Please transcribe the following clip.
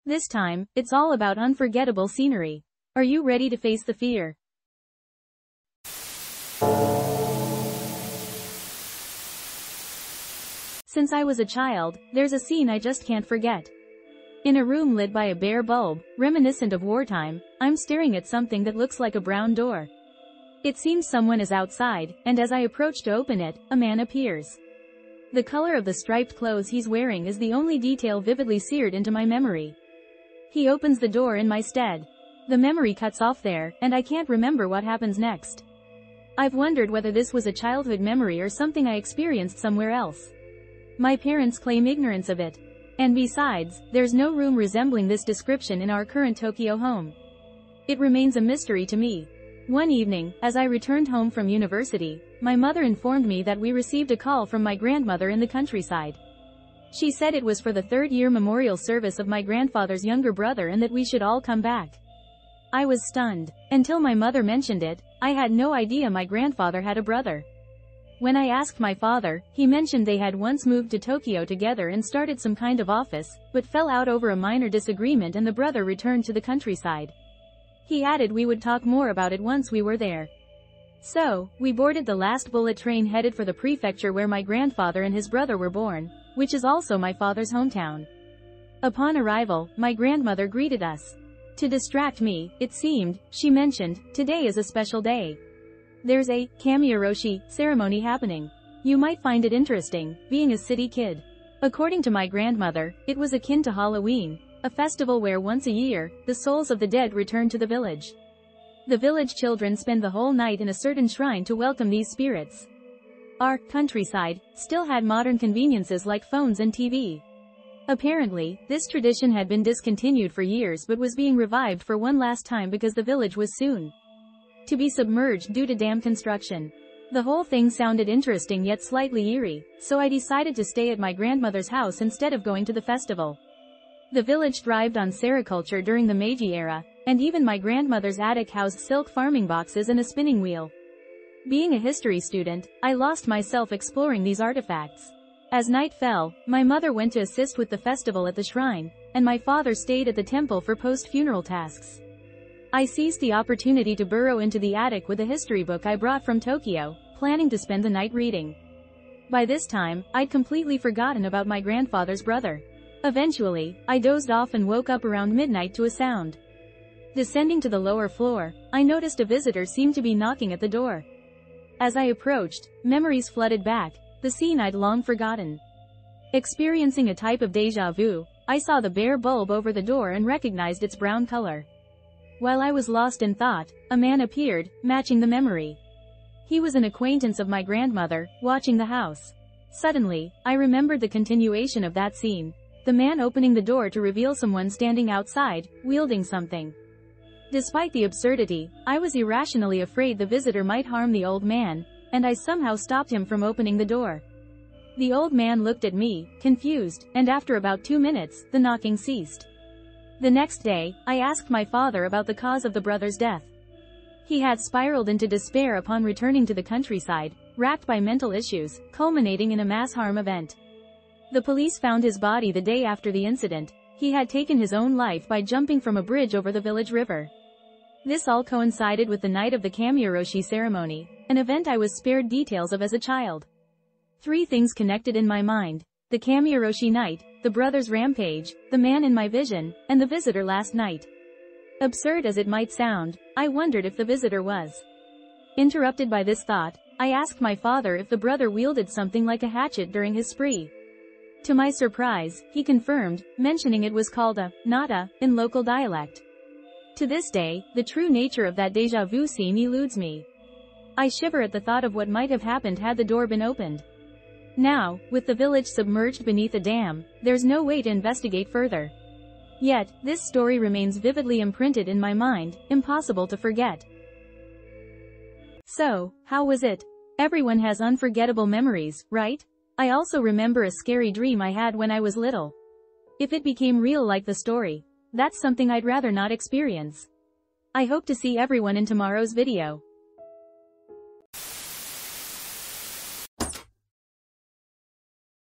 This time, it's all about unforgettable scenery. Are you ready to face the fear? Since I was a child, there's a scene I just can't forget. In a room lit by a bare bulb, reminiscent of wartime, I'm staring at something that looks like a brown door. It seems someone is outside, and as I approach to open it, a man appears. The color of the striped clothes he's wearing is the only detail vividly seared into my memory. He opens the door in my stead. The memory cuts off there, and I can't remember what happens next. I've wondered whether this was a childhood memory or something I experienced somewhere else. My parents claim ignorance of it. And besides, there's no room resembling this description in our current Tokyo home. It remains a mystery to me. One evening, as I returned home from university, my mother informed me that we received a call from my grandmother in the countryside. She said it was for the third-year memorial service of my grandfather's younger brother and that we should all come back. I was stunned. Until my mother mentioned it, I had no idea my grandfather had a brother. When I asked my father, he mentioned they had once moved to Tokyo together and started some kind of office, but fell out over a minor disagreement and the brother returned to the countryside. He added we would talk more about it once we were there. So, we boarded the last bullet train headed for the prefecture where my grandfather and his brother were born, which is also my father's hometown. Upon arrival, my grandmother greeted us. To distract me, it seemed, she mentioned, today is a special day. There's a kamiaroshi ceremony happening. You might find it interesting, being a city kid. According to my grandmother, it was akin to Halloween, a festival where once a year, the souls of the dead return to the village. The village children spend the whole night in a certain shrine to welcome these spirits. Our countryside still had modern conveniences like phones and TV. Apparently, this tradition had been discontinued for years but was being revived for one last time because the village was soon to be submerged due to dam construction. The whole thing sounded interesting yet slightly eerie, so I decided to stay at my grandmother's house instead of going to the festival. The village thrived on sericulture during the Meiji era, and even my grandmother's attic housed silk farming boxes and a spinning wheel. Being a history student, I lost myself exploring these artifacts. As night fell, my mother went to assist with the festival at the shrine, and my father stayed at the temple for post-funeral tasks. I seized the opportunity to burrow into the attic with a history book I brought from Tokyo, planning to spend the night reading. By this time, I'd completely forgotten about my grandfather's brother. Eventually, I dozed off and woke up around midnight to a sound. Descending to the lower floor, I noticed a visitor seemed to be knocking at the door. As I approached, memories flooded back, the scene I'd long forgotten. Experiencing a type of déjà vu, I saw the bare bulb over the door and recognized its brown color. While I was lost in thought, a man appeared, matching the memory. He was an acquaintance of my grandmother, watching the house. Suddenly, I remembered the continuation of that scene, the man opening the door to reveal someone standing outside, wielding something. Despite the absurdity, I was irrationally afraid the visitor might harm the old man, and I somehow stopped him from opening the door. The old man looked at me, confused, and after about 2 minutes, the knocking ceased. The next day, I asked my father about the cause of the brother's death. He had spiraled into despair upon returning to the countryside, racked by mental issues, culminating in a mass harm event. The police found his body the day after the incident. He had taken his own life by jumping from a bridge over the village river. This all coincided with the night of the kamiaroshi ceremony, an event I was spared details of as a child. 3 things connected in my mind: the kamiaroshi night, the brother's rampage, the man in my vision, and the visitor last night. Absurd as it might sound, I wondered if the visitor was. Interrupted by this thought, I asked my father if the brother wielded something like a hatchet during his spree. To my surprise, he confirmed, mentioning it was called a nata in local dialect. To this day, the true nature of that déjà vu scene eludes me. I shiver at the thought of what might have happened had the door been opened. Now, with the village submerged beneath a dam, there's no way to investigate further. Yet, this story remains vividly imprinted in my mind, impossible to forget. So, how was it? Everyone has unforgettable memories, right? I also remember a scary dream I had when I was little. If it became real like the story, that's something I'd rather not experience. I hope to see everyone in tomorrow's video.